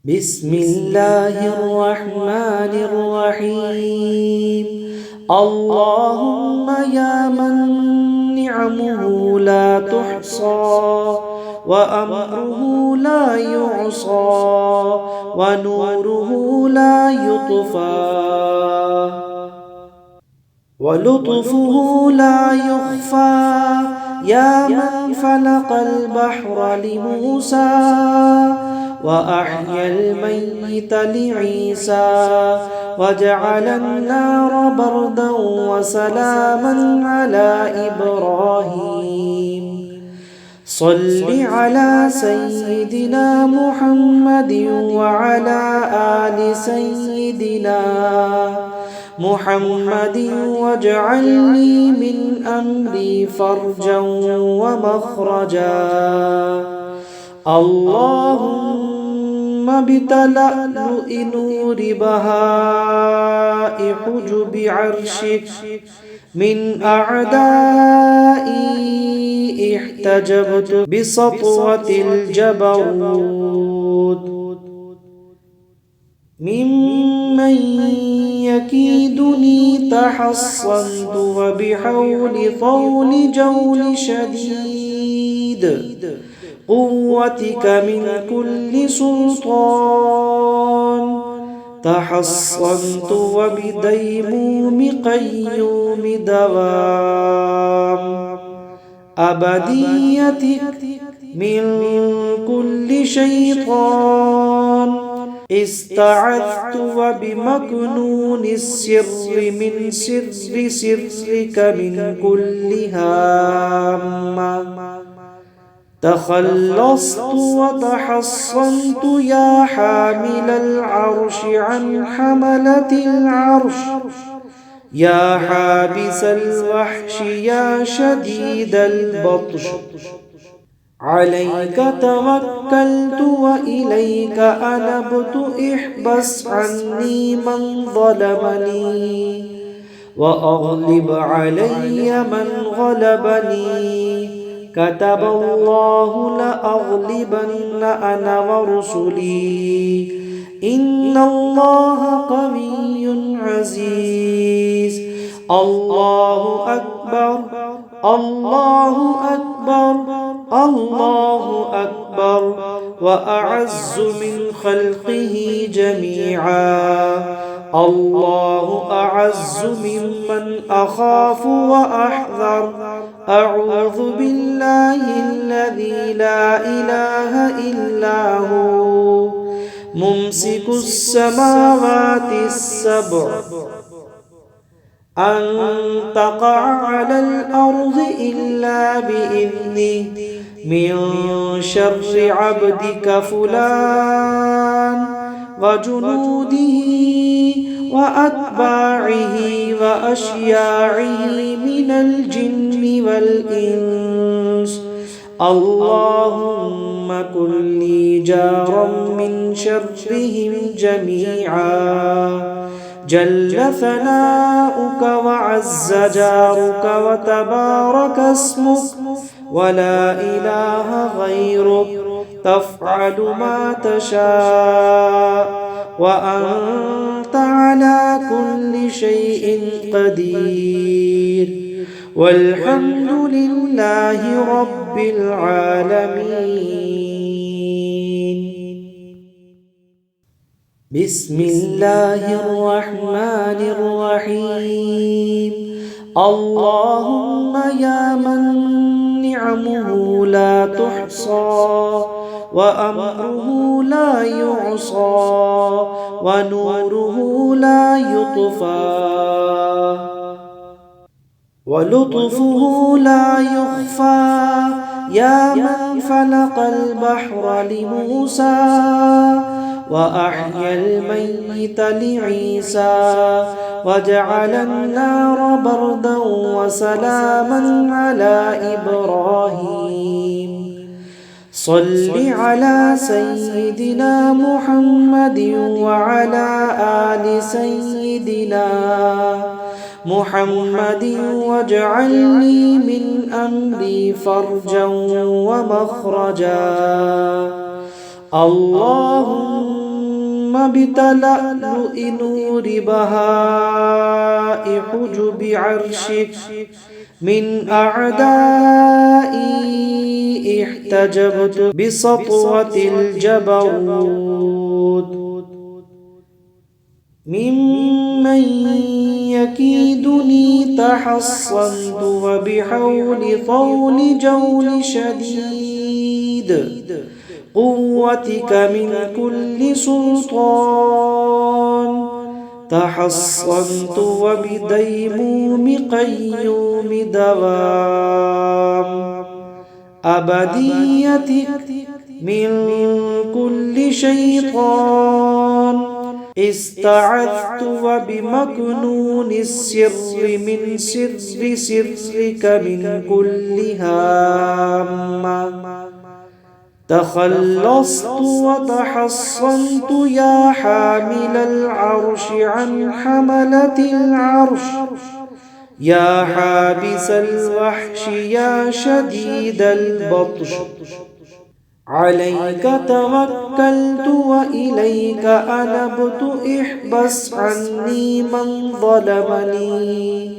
بسم الله الرحمن الرحيم. اللهم يا من نعمه لا تحصى وأمره لا يعصى ونوره لا يطفى ولطفه لا يخفى، يا من فلق البحر لموسى وأحيا الميت لعيسى وجعل النار بردا وسلاما على إبراهيم. صل على سيدنا محمد وعلى آل سيدنا محمد واجعل لي من أمري فرجا ومخرجا. اللهم بتلألؤ نور بهاء حجب عرشك من أعدائي احتجبت بسطوة الجبروت ممن يكيدني تحصنت وبحول طول جول شديد قوتك من كل سلطان تحصنت وبديموم قيوم دوام أبديتك من كل شيطان استعذت وبمكنون السر من سر سرك من كل هامة تخلصت وتحصنت يا حامل العرش عن حملة العرش يا حابس الوحش يا شديد البطش. عليك توكلت وإليك أنبت احبس عني من ظلمني وأغلب علي من غلبني. كتب الله لأغلبن أنا ورسلي إن الله قوي عزيز. الله أكبر الله أكبر الله أكبر وأعز من خلقه جميعا. الله أعز ممن أخاف وأحذر. أعوذ بالله الذي لا إله إلا هو ممسك السماوات السبع أن تقع على الأرض إلا بإذنه من شر عبدك فلان وجنوده وأتباعه وأشياعه من الجن والإنس. اللهم كن لي جارا من شرهم جميعا. جل ثناؤك وعز جارك وتبارك اسمك ولا إله غيرك تفعل ما تشاء وأنت على كل شيء قدير. والحمد لله رب العالمين. بسم الله الرحمن الرحيم. اللهم يا من نعمه لا تحصى وأمره لا يعصى ونوره لا يطفى ولطفه لا يخفى، يا من فلق البحر لموسى وأحيا الميت لعيسى وجعل النار بردا وسلاما على إبراهيم. صل على سيدنا محمد وعلى آل سيدنا محمد واجعل لي من أمري فرجا ومخرجا. اللهم بتلألؤ نور بهاء حجب عرشك من أعدائي احتجبت بسطوة الجبروت ممن يكيدني تحصنت وبحول طول جول شديد قوتك من كل سلطان تحصنت وبديموم قيوم دوام أبديتك من كل شيطان استعذت وبمكنون السر من سرك من كل هامة تخلصت وتحصنت يا حامل العرش عن حملة العرش يا حابس الوحش يا شديد البطش عليك توكلت وإليك أنبت احبس عني من ظلمني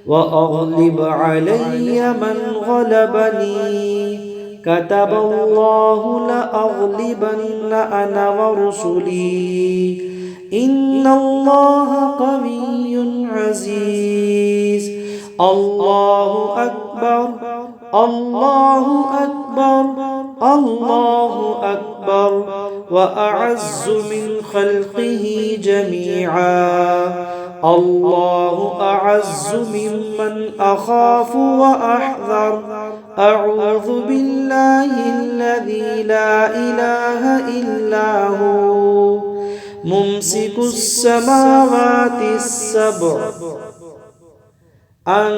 وأغلب علي من غلبني كتب الله لأغلبن أنا ورسلي إن الله قوي عزيز الله أكبر الله أكبر الله أكبر وأعز من خلقه جميعا الله أعز ممن أخاف وأحذر أعوذ بالله الذي لا إله إلا هو ممسك السماوات السبع أن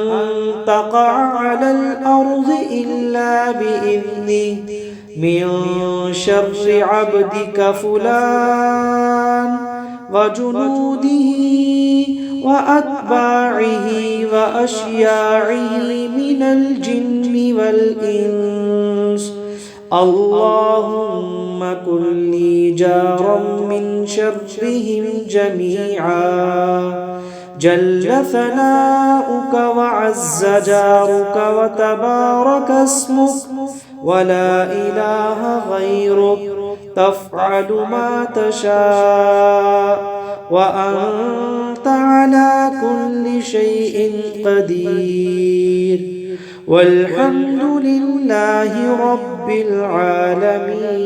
تقع على الأرض إلا بإذنه من شر عبدك فلان وجنوده وأتباعه وأشياعه من الجن والإنس اللهم كن لي جارا من شرهم جميعا جل ثناؤك وعز جارك وتبارك اسمك ولا إله غيرك تفعل ما تشاء وأنت على كل شيء قدير والحمد لله رب العالمين.